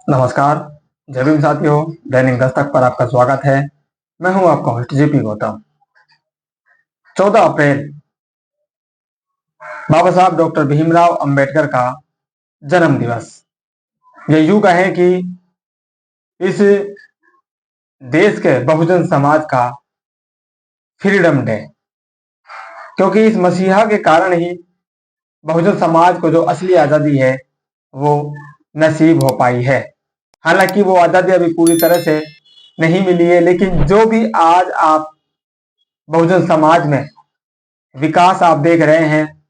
नमस्कार। जय भीम साथियों, दैनिक दस्तक पर आपका स्वागत है। मैं हूं आपका होस्ट जेपी गौतम। 14 अप्रैल बाबा साहब डॉक्टर भीमराव अंबेडकर का जन्म दिवस। ये यूं कहें कि इस देश के बहुजन समाज का फ्रीडम डे, क्योंकि इस मसीहा के कारण ही बहुजन समाज को जो असली आजादी है वो नसीब हो पाई है। हालांकि वो आजादी अभी पूरी तरह से नहीं मिली है, लेकिन जो भी आज आप बहुजन समाज में विकास आप देख रहे हैं,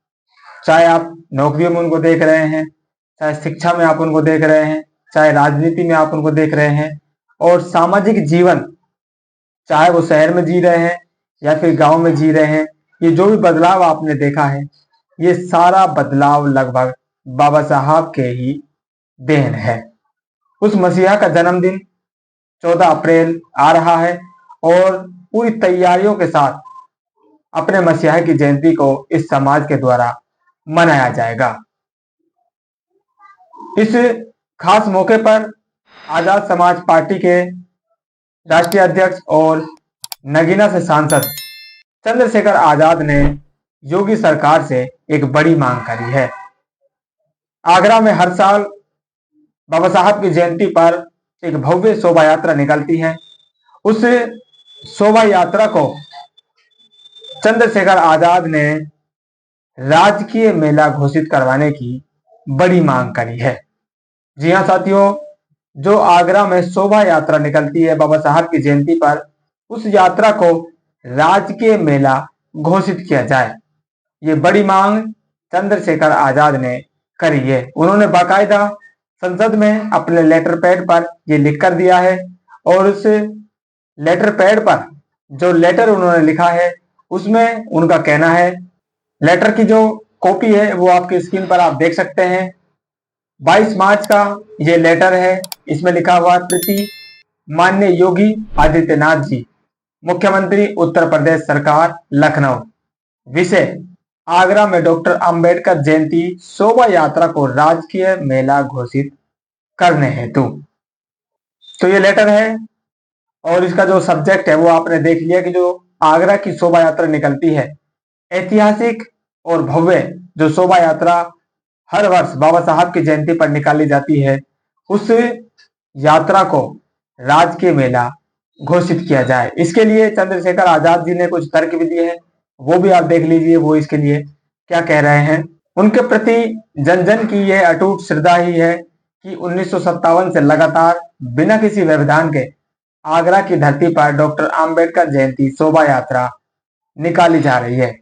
चाहे आप नौकरियों में उनको देख रहे हैं, चाहे शिक्षा में आप उनको देख रहे हैं, चाहे राजनीति में आप उनको देख रहे हैं, और सामाजिक जीवन, चाहे वो शहर में जी रहे हैं या फिर गांव में जी रहे हैं, ये जो भी बदलाव आपने देखा है, ये सारा बदलाव लगभग बाबा साहब के ही देन है। उस मसीहा का जन्मदिन 14 अप्रैल आ रहा है और पूरी तैयारियों के साथ अपने मसीहा की जयंती को इस समाज के द्वारा मनाया जाएगा। इस खास मौके पर आजाद समाज पार्टी के राष्ट्रीय अध्यक्ष और नगीना से सांसद चंद्रशेखर आजाद ने योगी सरकार से एक बड़ी मांग करी है। आगरा में हर साल बाबा साहब की जयंती पर एक भव्य शोभा यात्रा निकलती है। उस शोभा यात्रा को चंद्रशेखर आजाद ने राजकीय मेला घोषित करवाने की बड़ी मांग करी है। जी हां साथियों, जो आगरा में शोभा यात्रा निकलती है बाबा साहब की जयंती पर, उस यात्रा को राजकीय मेला घोषित किया जाए, ये बड़ी मांग चंद्रशेखर आजाद ने करी है। उन्होंने बाकायदा संसद में अपने लेटर पैड पर यह लिख कर दिया है, और उस लेटर पैड पर जो लेटर उन्होंने लिखा है उसमें उनका कहना है, लेटर की जो कॉपी है वो आपकी स्क्रीन पर आप देख सकते हैं। 22 मार्च का ये लेटर है। इसमें लिखा हुआ, प्रति माननीय योगी आदित्यनाथ जी, मुख्यमंत्री उत्तर प्रदेश सरकार, लखनऊ। विषय, आगरा में डॉक्टर अंबेडकर जयंती शोभा यात्रा को राजकीय मेला घोषित करने हेतु। तो ये लेटर है और इसका जो सब्जेक्ट है वो आपने देख लिया कि जो आगरा की शोभा यात्रा निकलती है, ऐतिहासिक और भव्य जो शोभा यात्रा हर वर्ष बाबा साहब की जयंती पर निकाली जाती है, उस यात्रा को राजकीय मेला घोषित किया जाए। इसके लिए चंद्रशेखर आजाद जी ने कुछ तर्क भी दिए हैं, वो भी आप देख लीजिए वो इसके लिए क्या कह रहे हैं। उनके प्रति जन जन की यह अटूट श्रद्धा ही है कि 1957 से लगातार बिना किसी व्यवधान के आगरा की धरती पर डॉक्टर अंबेडकर जयंती शोभा यात्रा निकाली जा रही है।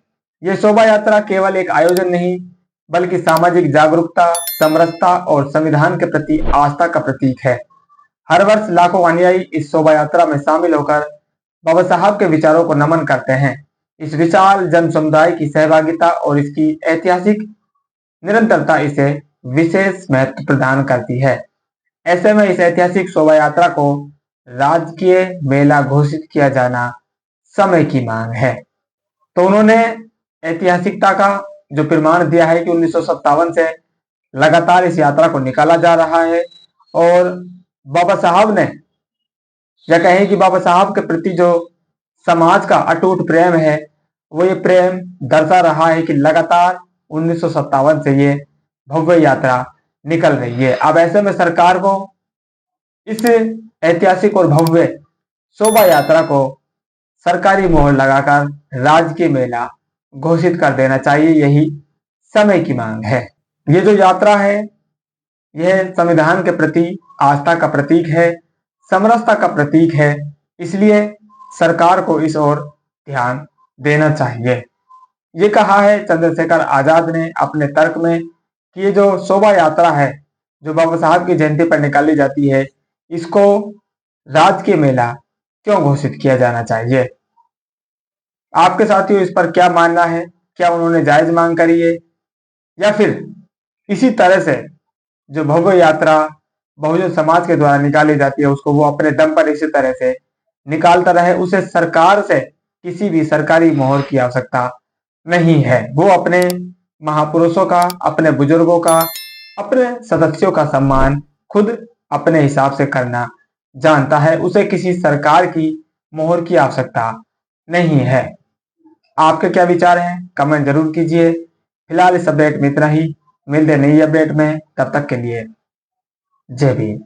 यह शोभा यात्रा केवल एक आयोजन नहीं, बल्कि सामाजिक जागरूकता, समरसता और संविधान के प्रति आस्था का प्रतीक है। हर वर्ष लाखों अनुयायी इस शोभा यात्रा में शामिल होकर बाबा साहब के विचारों को नमन करते हैं। इस विशाल जन समुदाय की सहभागिता और इसकी ऐतिहासिक निरंतरता इसे विशेष महत्व प्रदान करती है। ऐसे में इस ऐतिहासिक शोभा यात्रा को राजकीय मेला घोषित किया जाना समय की मांग है। तो उन्होंने ऐतिहासिकता का जो प्रमाण दिया है कि 1957 से लगातार इस यात्रा को निकाला जा रहा है, और बाबा साहब ने, या कहें कि बाबा साहब के प्रति जो समाज का अटूट प्रेम है, वो ये प्रेम दर्शा रहा है कि लगातार 1957 से ये भव्य यात्रा निकल रही है। अब ऐसे में सरकार को इस ऐतिहासिक और भव्य शोभा यात्रा को सरकारी मोहर लगाकर राजकीय मेला घोषित कर देना चाहिए, यही समय की मांग है। ये जो यात्रा है यह संविधान के प्रति आस्था का प्रतीक है, समरसता का प्रतीक है, इसलिए सरकार को इस ओर ध्यान देना चाहिए। ये कहा है चंद्रशेखर आजाद ने अपने तर्क में कि ये जो शोभा यात्रा है जो बाबा साहब की जयंती पर निकाली जाती है, इसको राजकीय मेला क्यों घोषित किया जाना चाहिए। आपके साथियों इस पर क्या मानना है? क्या उन्होंने जायज मांग करी है, या फिर इसी तरह से जो भव्य यात्रा बहुजन समाज के द्वारा निकाली जाती है उसको वो अपने दम पर इसी तरह से निकालता रहे, उसे सरकार से किसी भी सरकारी मोहर की आवश्यकता नहीं है। वो अपने महापुरुषों का, अपने बुजुर्गों का, अपने सदस्यों का सम्मान खुद अपने हिसाब से करना जानता है, उसे किसी सरकार की मोहर की आवश्यकता नहीं है। आपके क्या विचार हैं कमेंट जरूर कीजिए। फिलहाल इस अपडेट में इतना ही, मिलते हैं नई अपडेट में, तब तक के लिए जय भीम।